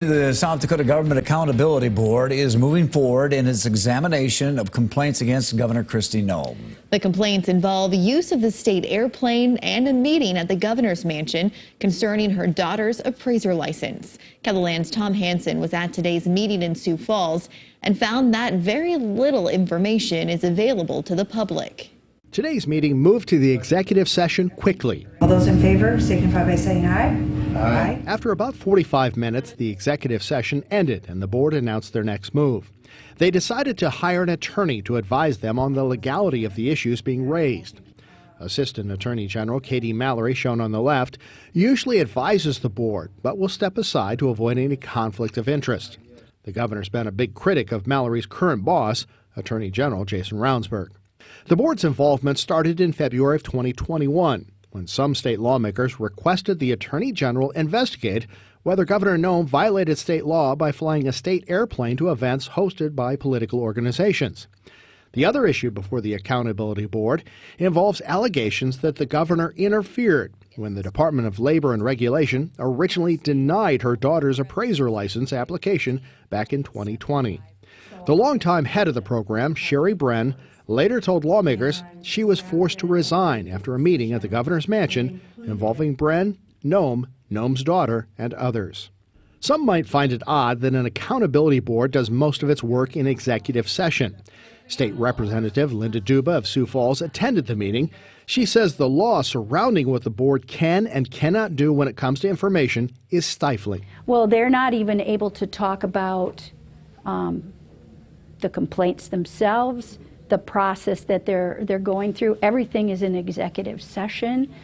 The South Dakota Government Accountability Board is moving forward in its examination of complaints against Governor Noem. The complaints involve use of the state airplane and a meeting at the governor's mansion concerning her daughter's appraiser license. KELOLAND's Tom Hansen was at today's meeting in Sioux Falls and found that very little information is available to the public. Today's meeting moved to the executive session quickly. All those in favor signify by saying aye. Aye. After about 45 minutes, the executive session ended and the board announced their next move. They decided to hire an attorney to advise them on the legality of the issues being raised. Assistant Attorney General Katie Mallory, shown on the left, usually advises the board, but will step aside to avoid any conflict of interest. The governor's been a big critic of Mallory's current boss, Attorney General Jason Ravnsborg. The board's involvement started in February of 2021, when some state lawmakers requested the Attorney General investigate whether Governor Noem violated state law by flying a state airplane to events hosted by political organizations. The other issue before the Accountability Board involves allegations that the governor interfered when the Department of Labor and Regulation originally denied her daughter's appraiser license application back in 2020. The longtime head of the program, Sherry Bren, later told lawmakers she was forced to resign after a meeting at the governor's mansion involving Bren, Noem, Noem's daughter, and others. Some might find it odd that an accountability board does most of its work in executive session. State Representative Linda Duba of Sioux Falls attended the meeting. She says the law surrounding what the board can and cannot do when it comes to information is stifling. Well, they're not even able to talk about the complaints themselves, the process that they're going through. Everything is in executive session.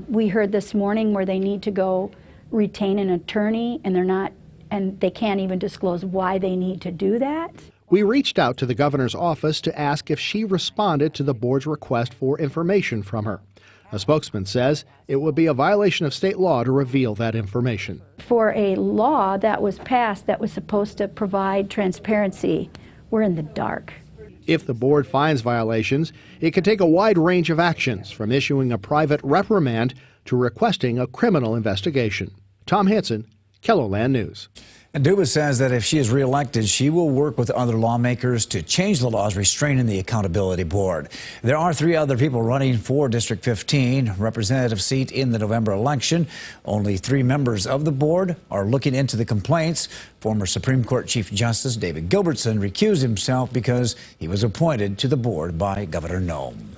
We heard this morning where they need to go retain an attorney, and they can't even disclose why they need to do that. We reached out to the governor's office to ask if she responded to the board's request for information from her. A spokesman says it would be a violation of state law to reveal that information. For a law that was passed that was supposed to provide transparency, we're in the dark. If the board finds violations, it could take a wide range of actions, from issuing a private reprimand to requesting a criminal investigation. Tom Hansen, KELOLAND News. And Duba says that if she is reelected, she will work with other lawmakers to change the laws restraining the Accountability Board. There are 3 other people running for District 15 representative seat in the November election. Only 3 members of the board are looking into the complaints. Former Supreme Court Chief Justice David Gilbertson recused himself because he was appointed to the board by Governor Noem.